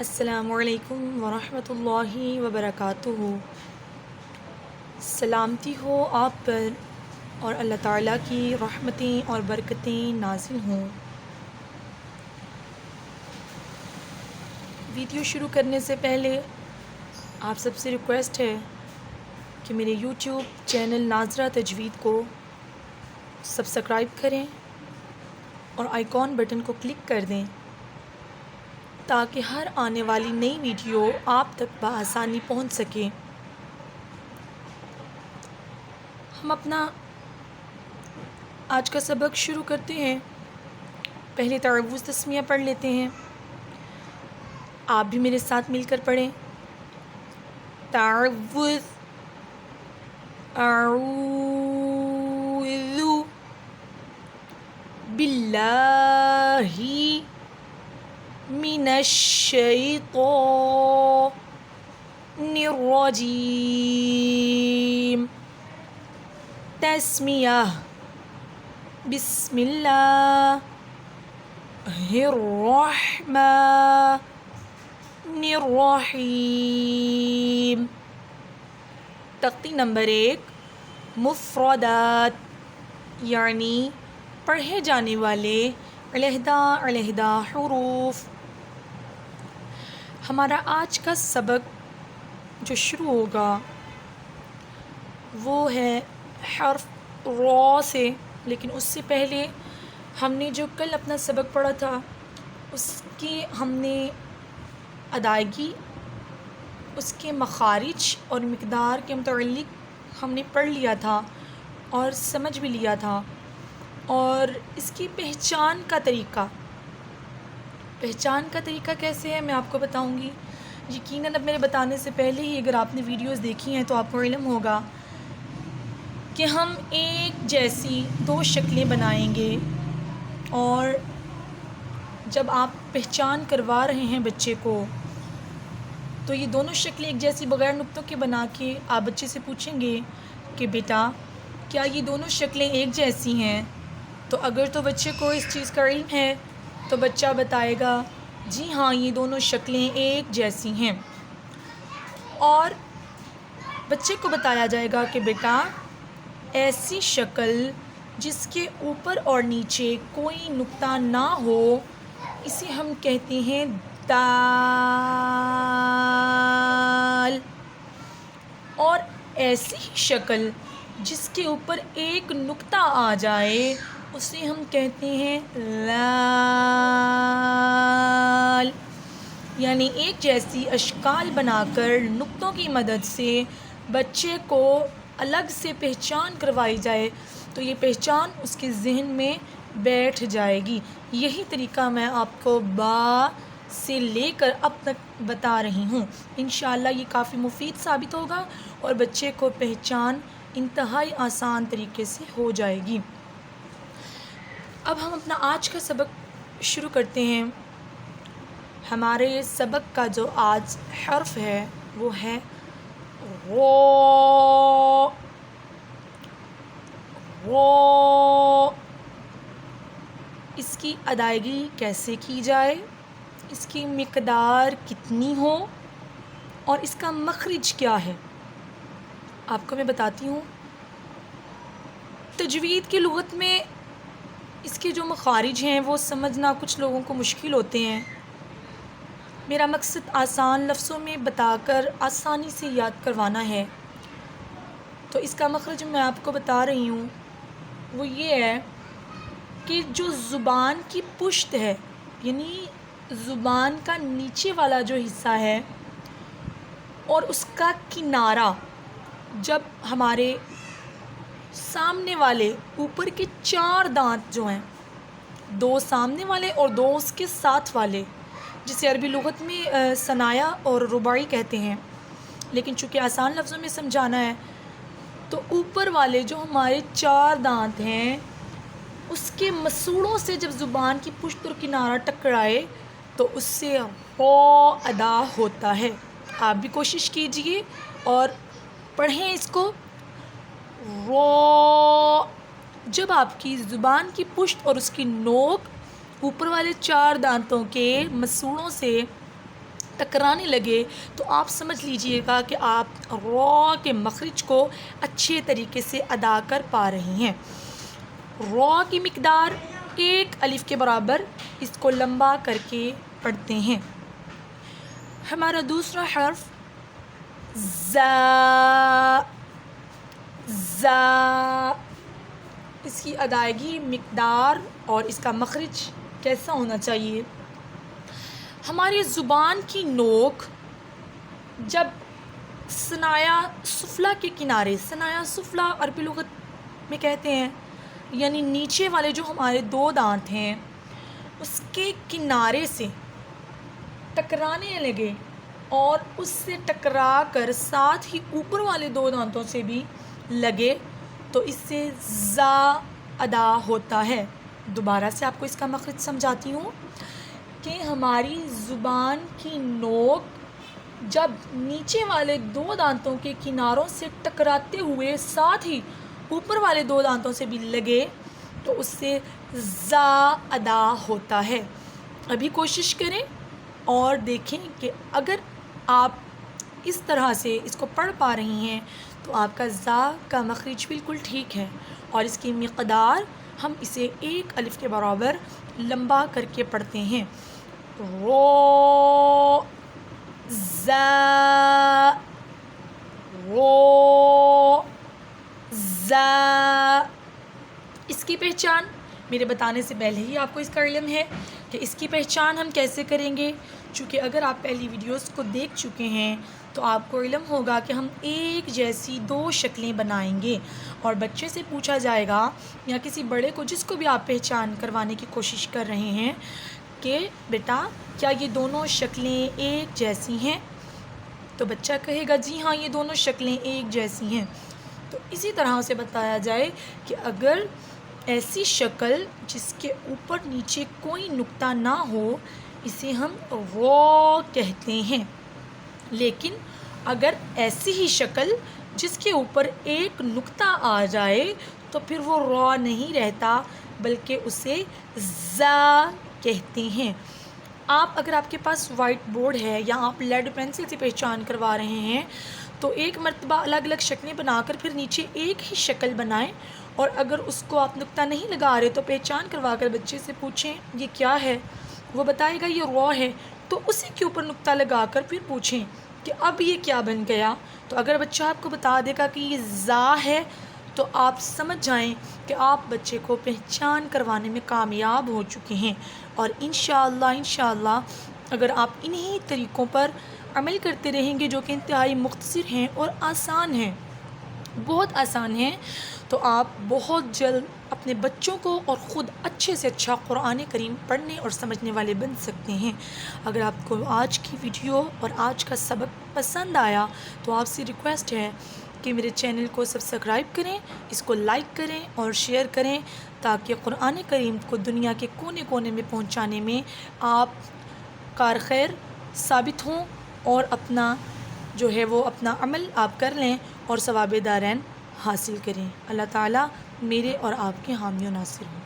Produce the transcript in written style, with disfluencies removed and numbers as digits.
السلام علیکم ورحمۃ اللہ وبرکاتہ۔ سلامتی ہو آپ پر اور اللہ تعالیٰ کی رحمتیں اور برکتیں نازل ہوں۔ ویڈیو شروع کرنے سے پہلے آپ سب سے ریکویسٹ ہے کہ میرے یوٹیوب چینل ناظرہ تجوید کو سبسکرائب کریں اور آئیکن بٹن کو کلک کر دیں تاکہ ہر آنے والی نئی ویڈیو آپ تک بآسانی پہنچ سکے۔ ہم اپنا آج کا سبق شروع کرتے ہیں۔ پہلے تعوذ تسمیہ پڑھ لیتے ہیں، آپ بھی میرے ساتھ مل کر پڑھیں۔ تعوذ، اعوذ باللہ من الشیطان الرجیم۔ تسمیہ، بسم اللہ الرحمن الرحیم۔ تختی نمبر 1، مفردات یعنی پڑھے جانے والے علیحدہ علیحدہ حروف۔ ہمارا آج کا سبق جو شروع ہوگا وہ ہے حرف را سے، لیکن اس سے پہلے ہم نے جو کل اپنا سبق پڑھا تھا اس کی ہم نے ادائیگی، اس کے مخارج اور مقدار کے متعلق ہم نے پڑھ لیا تھا اور سمجھ بھی لیا تھا، اور اس کی پہچان کا طریقہ کیسے ہے میں آپ کو بتاؤں گی۔ یقیناً اب میرے بتانے سے پہلے ہی اگر آپ نے ویڈیوز دیکھی ہیں تو آپ کو علم ہوگا کہ ہم ایک جیسی 2 شکلیں بنائیں گے، اور جب آپ پہچان کروا رہے ہیں بچے کو تو یہ دونوں شکلیں ایک جیسی بغیر نقطوں کے بنا کے آپ بچے سے پوچھیں گے کہ بیٹا کیا یہ دونوں شکلیں ایک جیسی ہیں؟ تو اگر تو بچے کو اس چیز کا علم ہے تو بچہ بتائے گا جی ہاں یہ دونوں شکلیں ایک جیسی ہیں، اور بچے کو بتایا جائے گا کہ بیٹا ایسی شکل جس کے اوپر اور نیچے کوئی نقطہ نہ ہو اسے ہم کہتے ہیں دال، اور ایسی ہی شکل جس کے اوپر ایک نقطہ آ جائے اسے ہم کہتے ہیں لام، یعنی ایک جیسی اشکال بنا کر نقطوں کی مدد سے بچے کو الگ سے پہچان کروائی جائے تو یہ پہچان اس کے ذہن میں بیٹھ جائے گی۔ یہی طریقہ میں آپ کو با سے لے کر اب تک بتا رہی ہوں۔ انشاءاللہ یہ کافی مفید ثابت ہوگا اور بچے کو پہچان انتہائی آسان طریقے سے ہو جائے گی۔ اب ہم اپنا آج کا سبق شروع کرتے ہیں۔ ہمارے سبق کا جو آج حرف ہے وہ ہے را۔ اس کی ادائیگی کیسے کی جائے، اس کی مقدار کتنی ہو اور اس کا مخرج کیا ہے آپ کو میں بتاتی ہوں۔ تجوید کی لغت میں اس کے جو مخارج ہیں وہ سمجھنا کچھ لوگوں کو مشکل ہوتے ہیں۔ میرا مقصد آسان لفظوں میں بتا کر آسانی سے یاد کروانا ہے، تو اس کا مخرج میں آپ کو بتا رہی ہوں۔ وہ یہ ہے کہ جو زبان کی پشت ہے، یعنی زبان کا نیچے والا جو حصہ ہے اور اس کا کنارہ، جب ہمارے سامنے والے اوپر کے 4 دانت جو ہیں، 2 سامنے والے اور 2 اس کے ساتھ والے، جسے عربی لغت میں ثنایا اور رباعی کہتے ہیں، لیکن چونکہ آسان لفظوں میں سمجھانا ہے تو اوپر والے جو ہمارے 4 دانت ہیں اس کے مسوڑوں سے جب زبان کی پشت اور کنارہ ٹکرائے تو اس سے را ادا ہوتا ہے۔ آپ بھی کوشش کیجئے اور پڑھیں اس کو۔ را، جب آپ کی زبان کی پشت اور اس کی نوک اوپر والے 4 دانتوں کے مسوڑوں سے ٹکرانے لگے تو آپ سمجھ لیجئے گا کہ آپ را کے مخرج کو اچھے طریقے سے ادا کر پا رہی ہیں۔ را کی مقدار 1 الف کے برابر، اس کو لمبا کر کے پڑھتے ہیں۔ ہمارا دوسرا حرف زا، زا، اس کی ادائیگی، مقدار اور اس کا مخرج کیسا ہونا چاہیے؟ ہماری زبان کی نوک جب ثنایا سفلی کے کنارے، ثنایا سفلی عربی لغت میں کہتے ہیں، یعنی نیچے والے جو ہمارے 2 دانت ہیں اس کے کنارے سے ٹکرانے لگے اور اس سے ٹکرا کر ساتھ ہی اوپر والے 2 دانتوں سے بھی لگے تو اس سے زا ادا ہوتا ہے۔ دوبارہ سے آپ کو اس کا مخرج سمجھاتی ہوں کہ ہماری زبان کی نوک جب نیچے والے 2 دانتوں کے کناروں سے ٹکراتے ہوئے ساتھ ہی اوپر والے 2 دانتوں سے بھی لگے تو اس سے زا ادا ہوتا ہے۔ ابھی کوشش کریں اور دیکھیں کہ اگر آپ اس طرح سے اس کو پڑھ پا رہی ہیں تو آپ کا زا کا مخرج بالکل ٹھیک ہے، اور اس کی مقدار ہم اسے 1 الف کے برابر لمبا کر کے پڑھتے ہیں۔ رو، زا، رو، زا۔ اس کی پہچان میرے بتانے سے پہلے ہی آپ کو اس کا علم ہے کہ اس کی پہچان ہم کیسے کریں گے، چونکہ اگر آپ پہلی ویڈیوز کو دیکھ چکے ہیں تو آپ کو علم ہوگا کہ ہم ایک جیسی 2 شکلیں بنائیں گے، اور بچے سے پوچھا جائے گا یا کسی بڑے کو جس کو بھی آپ پہچان کروانے کی کوشش کر رہے ہیں کہ بیٹا کیا یہ دونوں شکلیں ایک جیسی ہیں؟ تو بچہ کہے گا جی ہاں یہ دونوں شکلیں ایک جیسی ہیں۔ تو اسی طرح سے بتایا جائے کہ اگر ایسی شکل جس کے اوپر نیچے کوئی نقطہ نہ ہو اسے ہم را کہتے ہیں، لیکن اگر ایسی ہی شکل جس کے اوپر ایک نقطہ آ جائے تو پھر وہ را نہیں رہتا بلکہ اسے زا کہتے ہیں۔ اگر آپ کے پاس وائٹ بورڈ ہے یا آپ لیڈ پینسل سے پہچان کروا رہے ہیں تو ایک مرتبہ الگ الگ شکلیں بنا کر پھر نیچے ایک ہی شکل بنائیں، اور اگر اس کو آپ نقطہ نہیں لگا رہے تو پہچان کروا کر بچے سے پوچھیں یہ کیا ہے، وہ بتائے گا یہ را ہے، تو اسی کے اوپر نقطہ لگا کر پھر پوچھیں کہ اب یہ کیا بن گیا، تو اگر بچہ آپ کو بتا دے گا کہ یہ زا ہے تو آپ سمجھ جائیں کہ آپ بچے کو پہچان کروانے میں کامیاب ہو چکے ہیں۔ اور انشاءاللہ اگر آپ انہی طریقوں پر عمل کرتے رہیں گے جو کہ انتہائی مختصر ہیں اور آسان ہیں، بہت آسان ہیں، تو آپ بہت جلد اپنے بچوں کو اور خود اچھے سے اچھا قرآن کریم پڑھنے اور سمجھنے والے بن سکتے ہیں۔ اگر آپ کو آج کی ویڈیو اور آج کا سبق پسند آیا تو آپ سے ریکویسٹ ہے کہ میرے چینل کو سبسکرائب کریں، اس کو لائک کریں اور شیئر کریں تاکہ قرآن کریم کو دنیا کے کونے کونے میں پہنچانے میں آپ کار خیر ثابت ہوں، اور اپنا جو ہے وہ اپنا عمل آپ کر لیں اور ثواب دارین حاصل کریں۔ اللہ تعالیٰ میرے اور آپ کے حامی و ناصر ہوں۔